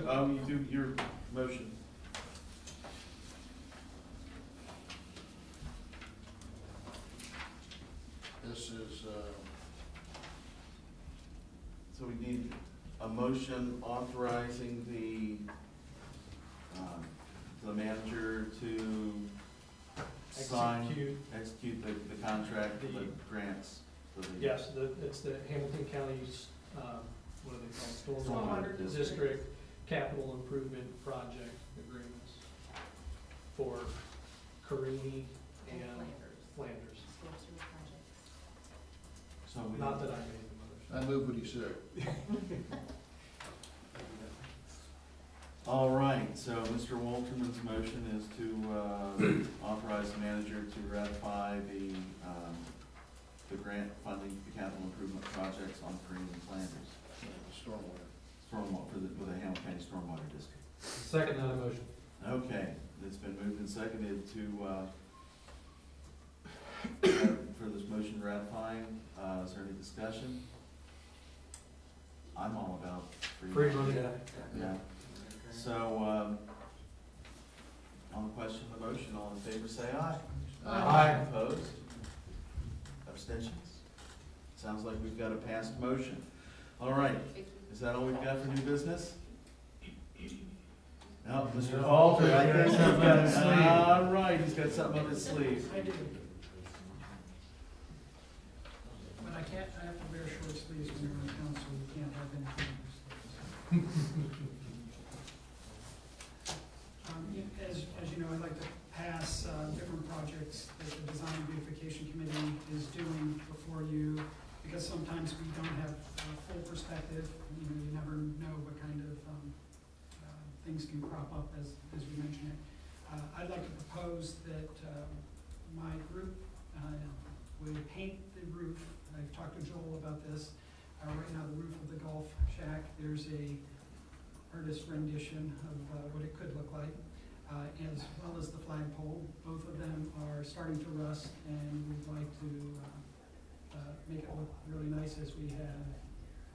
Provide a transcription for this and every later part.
You do your motion. This is, So we need a motion authorizing the manager to execute the contract, the grants for the. Yes, it's the Hamilton County's, what are they called? Stormwater District Capital Improvement Project agreements for Carini and Flanders. So we. Not that I made the I move what he said. All right, so Mr. Walterman's motion is to authorize the manager to ratify the grant funding for capital improvement projects on Green and Flanders. Stormwater. For the Hamilton County Stormwater District. Second that motion. Okay, it's been moved and seconded to, for this motion ratifying. Is there any discussion? I'm all about free money. Yeah. So, on the question of the motion, all in favor say aye. Aye. Opposed? Abstentions? Sounds like we've got a passed motion. All right, is that all we've got for new business? No, Mr. Walter, I guess I've got his sleeve. All right, he's got something up his sleeve. I do. But I can't, I have to wear short sleeves when you're on council, you can't have any sleeves. As you know, I'd like to pass different projects that the Design and Beautification Committee is doing before you, because sometimes we don't have full perspective. You never know what kind of things can crop up as we mention it. I'd like to propose that my group would paint the roof. I've talked to Joel about this. Right now, the roof of the golf shack, there's a artist rendition of what it could look like. As well as the flagpole. Both of them are starting to rust, and we'd like to make it look really nice as we have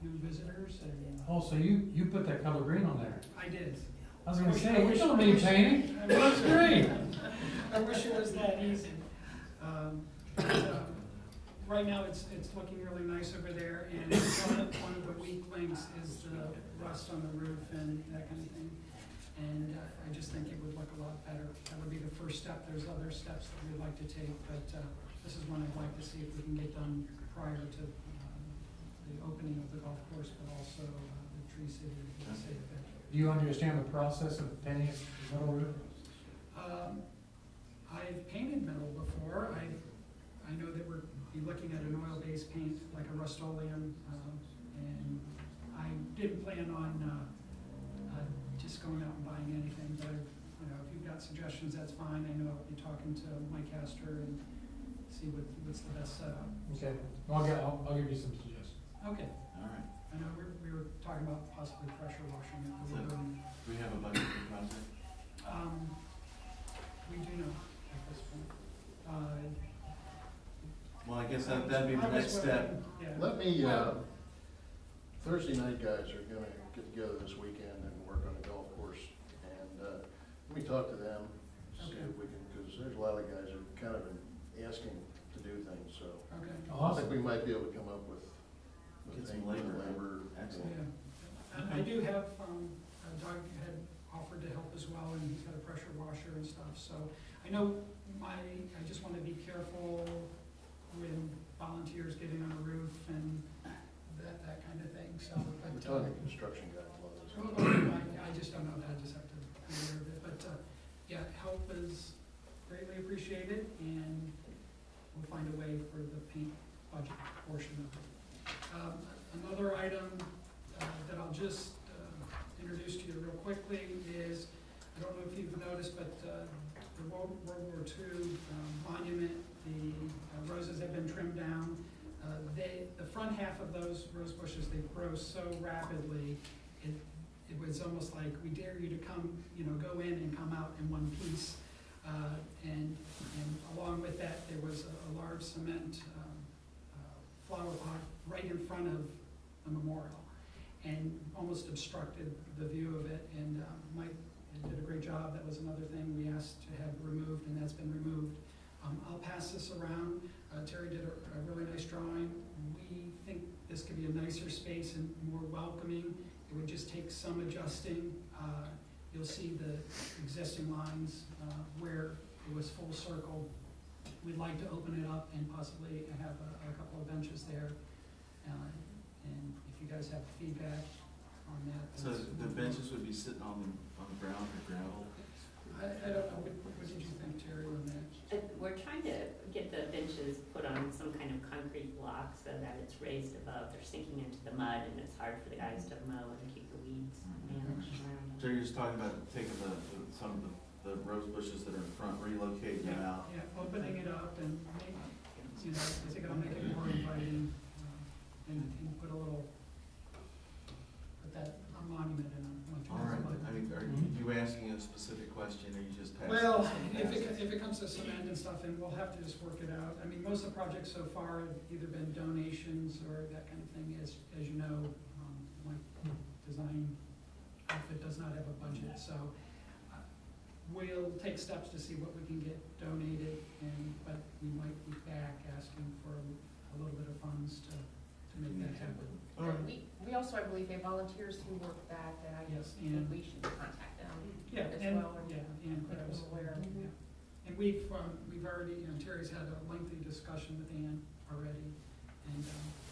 new visitors. And Oh, so you put that color green on there? I did. I was gonna say, you don't need painting. It looks green. I wish it was that easy. Right now, it's looking really nice over there, and one of the weak links is the rust on the roof and that kind of thing. And I just think it would look a lot better. That would be the first step. There's other steps that we'd like to take, but this is one I'd like to see if we can get done prior to the opening of the golf course, but also the Tree City. Do you understand the process of painting a metal roof? I've painted metal before. I know that we're looking at an oil-based paint like a Rust-Oleum, and I didn't plan on just going out and buying anything, but if you've got suggestions, that's fine. I know I'll be talking to Mike Astor and see what's the best setup. Okay, I'll give you some suggestions. Okay. All right. I know we were talking about possibly pressure washing it. Do we have a budget for the project? We do know at this point. Well, I guess that'd be the next step. Yeah. Let me, Thursday night guys are gonna get together this weekend and work on a golf course. And let me talk to them, see if we can, because there's a lot of guys that are kind of asking to do things, so. Okay. I think we might be able to come up with Get some things, labor. Excellent. Yeah. I do have, Doug had offered to help as well, and he's got a pressure washer and stuff, so I know I just want to be careful when volunteers getting on a roof and that kind of thing, so. We're talking construction guys. I just don't know that, I just have to be aware of it, but, yeah, help is greatly appreciated, and we'll find a way for the paint budget portion of it. Another item that I'll just introduce to you real quickly is, I don't know if you've noticed, but the World War II monument, the roses have been trimmed down. The front half of those rose bushes, they grow so rapidly, it was almost like, we dare you to come, go in and come out in one piece. And along with that, there was a large cement flower pot right in front of the memorial. and almost obstructed the view of it, and Mike did a great job. That was another thing we asked to have removed, and that's been removed. I'll pass this around. Terry did a really nice drawing. We think this could be a nicer space and more welcoming. It would just take some adjusting. You'll see the existing lines where it was full circle. We'd like to open it up and possibly have a couple of benches there. And if you guys have feedback on that. So the benches would be sitting on the ground or gravel? I don't know, what did you think, Terry, on that? We're trying to get the benches put on some kind of concrete block so that it's raised above. They're sinking into the mud and it's hard for the guys to mow and keep the weeds managed around. So you're just talking about taking some of the rose bushes that are in front, relocating them out? Yeah, opening it up and maybe, you know, I think it'll make it more inviting, and put a little, put that monument in. All right, I mean, are you asking a specific question, or you just passing? Well, if it comes to cement and stuff, and we'll have to just work it out. I mean, most of the projects so far have either been donations or that kind of thing. As you know, my design outfit does not have a budget, so we'll take steps to see what we can get donated, but we might be back asking for a little bit of funds to make that happen. All right. We also, I believe, have volunteers who work that I Yes, think and we should contact them yeah, as and well. yeah, and Make them Chris. aware. Yeah. And we've already, you know, Terry's had a lengthy discussion with Ann already, and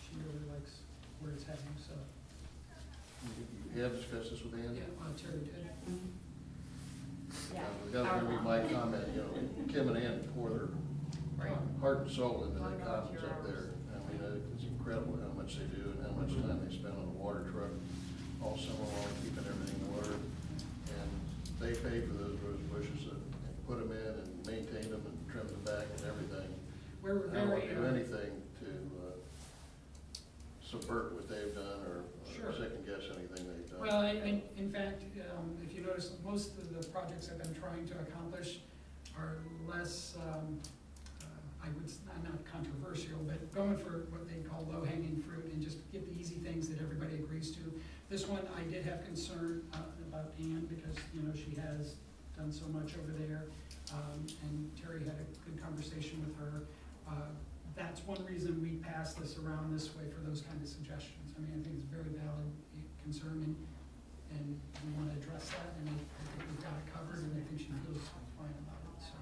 she really likes where it's heading, so. You have discussed this with Ann? Yeah, Terry did. Yeah. That was gonna be my comment, you know, Kim and Ann pour their heart and soul into the commons up there. I mean, it's incredible how much they do and how much time they spend on the water truck all summer long, keeping everything in order. And they pay for those rose bushes and put them in and maintain them and trim them back and everything. We're I don't want very, to do anything to subvert what they've done or Sure. second guess anything they've done. well, in fact, if you notice, most of the projects I've been trying to accomplish are less, not controversial, but going for what they call low-hanging fruit and just get the easy things that everybody agrees to. This one, I did have concern about Ann because, you know, she has done so much over there. And Terry had a good conversation with her. That's one reason we passed this around this way, for those kind of suggestions. I mean, I think it's a very valid concern, and we want to address that, and I think we've got it covered, and I think she feels fine about it, so.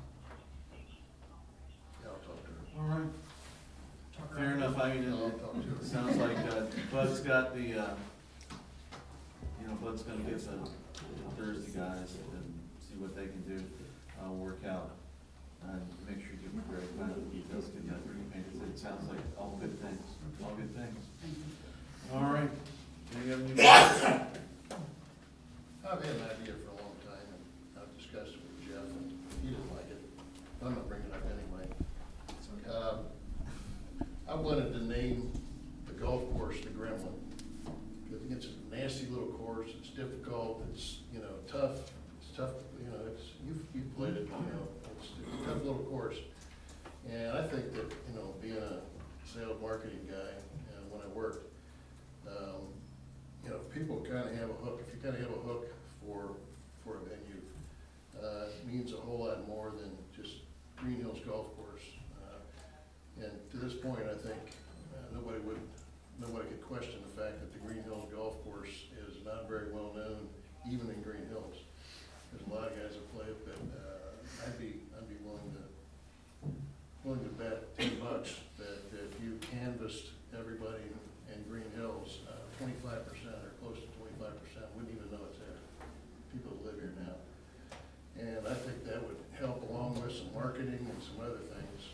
Yeah, I'll talk to her. All right, Talk her fair out. enough. I mean, I'll talk to her. it sounds like Bud's got the, Bud's gonna get the Thursday guys and see what they can do, work out, and make sure you get Greg kind of the details, get that repainted. It sounds like all good things, all good things. Thank you. All right, any other new business? I've had an idea for a long time, and I've discussed it with Jeff, and he didn't like it. I'm gonna bring it up anyway. I wanted to name the golf course the Gremlin. I think it's a nasty little course, it's difficult, it's, you know, tough. It's tough, you know, you've played it, you know, it's a tough little course. And I think that, you know, being a sales marketing guy, when I worked, you know, people kind of have a hook. If you kind of have a hook for a venue, it means a whole lot more than just Greenhills Golf Course. And to this point, I think nobody could question the fact that the Greenhills Golf Course is not very well known, even in Greenhills. There's a lot of guys that play it, but I'd be willing to bet $10 that if you canvassed everybody in Greenhills, 25% or close to 25% wouldn't even know it's there. People live here now. And I think that would help along with some marketing and some other things.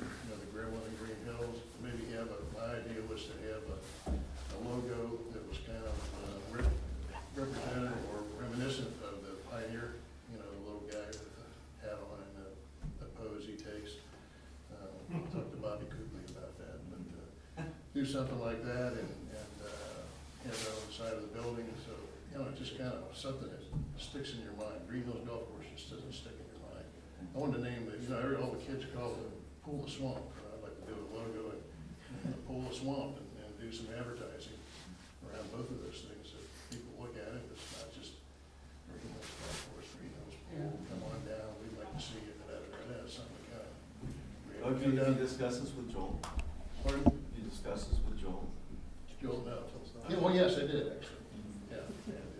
You know, the Gremlin and Greenhills, maybe my idea was to have a logo that was kind of representative or reminiscent of the Pioneer, you know, the little guy with the hat on and the pose he takes. Talk to Bobby Cookley about that, but do something like that and have it on the side of the building, so, you know, it's just kind of something that sticks in your mind. Greenhills Golf Course just doesn't stick in your mind. I wanted to name it, you know, all the kids call it Pool the Swamp, and I'd like to do a logo and Pool the Swamp and do some advertising around both of those things, that people look at it, it's not just Greenhills golf course, Greenhills pool, come on down, we'd like to see it, something kind of. Oh, did you discuss this with Joel? Pardon? Did you discuss this with Joel? Joel, no. Yeah, well, yes, I did, actually. Yeah.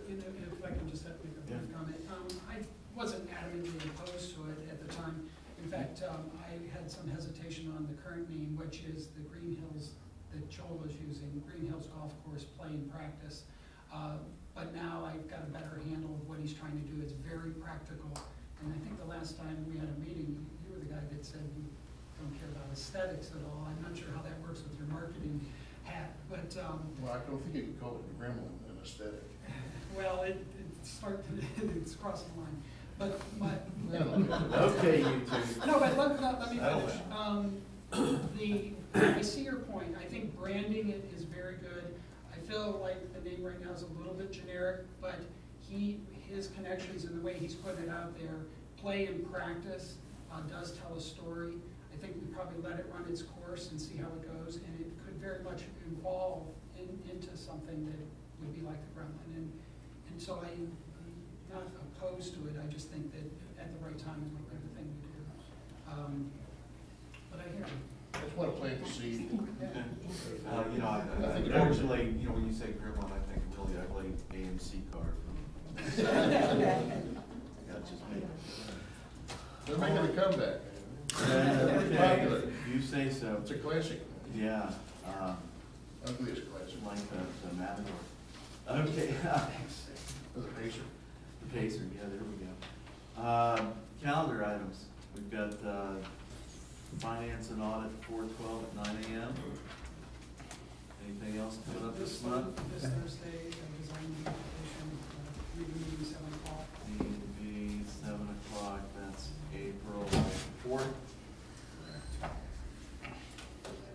You know, if I can just make a brief comment, I wasn't adamantly opposed to it at the time. In fact, I had some hesitation on the current name, which is the Greenhills that Joel was using, Greenhills Golf Course Play and Practice. But now I've got a better handle of what he's trying to do. It's very practical. And I think the last time we had a meeting, you were the guy that said you don't care about aesthetics at all. I'm not sure how that works with your marketing hat, but. Well, I don't think you can call it gremlin an aesthetic. Well, it's crossing the line, but. Okay, you two. No, but let me finish. I see your point. I think branding it is very good. I feel like the name right now is a little bit generic, but his connections and the way he's putting it out there, play and practice, does tell a story. I think we probably let it run its course and see how it goes, and it could very much evolve into something that would be like the Gremlin. And so I'm not opposed to it. I just think that at the right time is what the thing to do. But I hear you. I just want to plant the seed. You know, unfortunately, you know, when you say Gremlin, I think really ugly AMC car. That's just me. They're making a comeback. Okay, Popular. you say so. It's a classic. Yeah, Ugliest classic. like the Matador. Okay, The Pacer. the Pacer, yeah, there we go. Calendar items, we've got, finance and audit 4/12 at 9 AM. Anything else coming up this month? This Thursday, design beautification, meeting 7 o'clock. Need to be 7 o'clock, that's April 4th.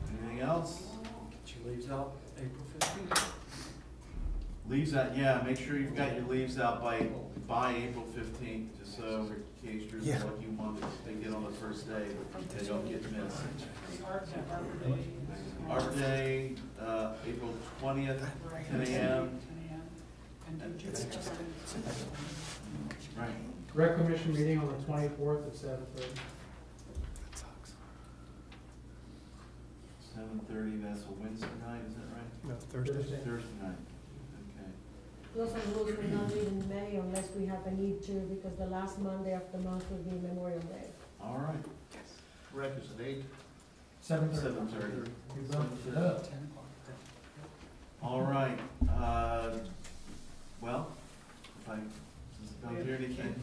Anything else? Get your leaves out April 15th. Leaves out, yeah, make sure you've got your leaves out by April 15th, just so in case you're the lucky one they get on the first day, they don't get missed. Arbor Day, April 20th, 10 AM. And Right. Rec Commission meeting on the 24th at 7:30. 7:30, that's a Wednesday night, is that right? No, Thursday. Thursday night, okay. Those are rules will not meet in May unless we have a need to, because the last Monday of the month will be Memorial Day. All right. Rec is at 8. 7:30. 7:30. You bumped it up. 10 o'clock. All right, well, if I don't hear anything.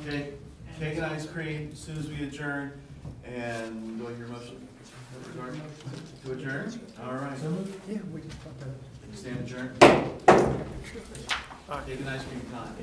Okay, cake and ice cream as soon as we adjourn, and do I hear a motion to adjourn? All right, So moved? Yeah, we just talked about it. stand adjourned. Cake and ice cream time.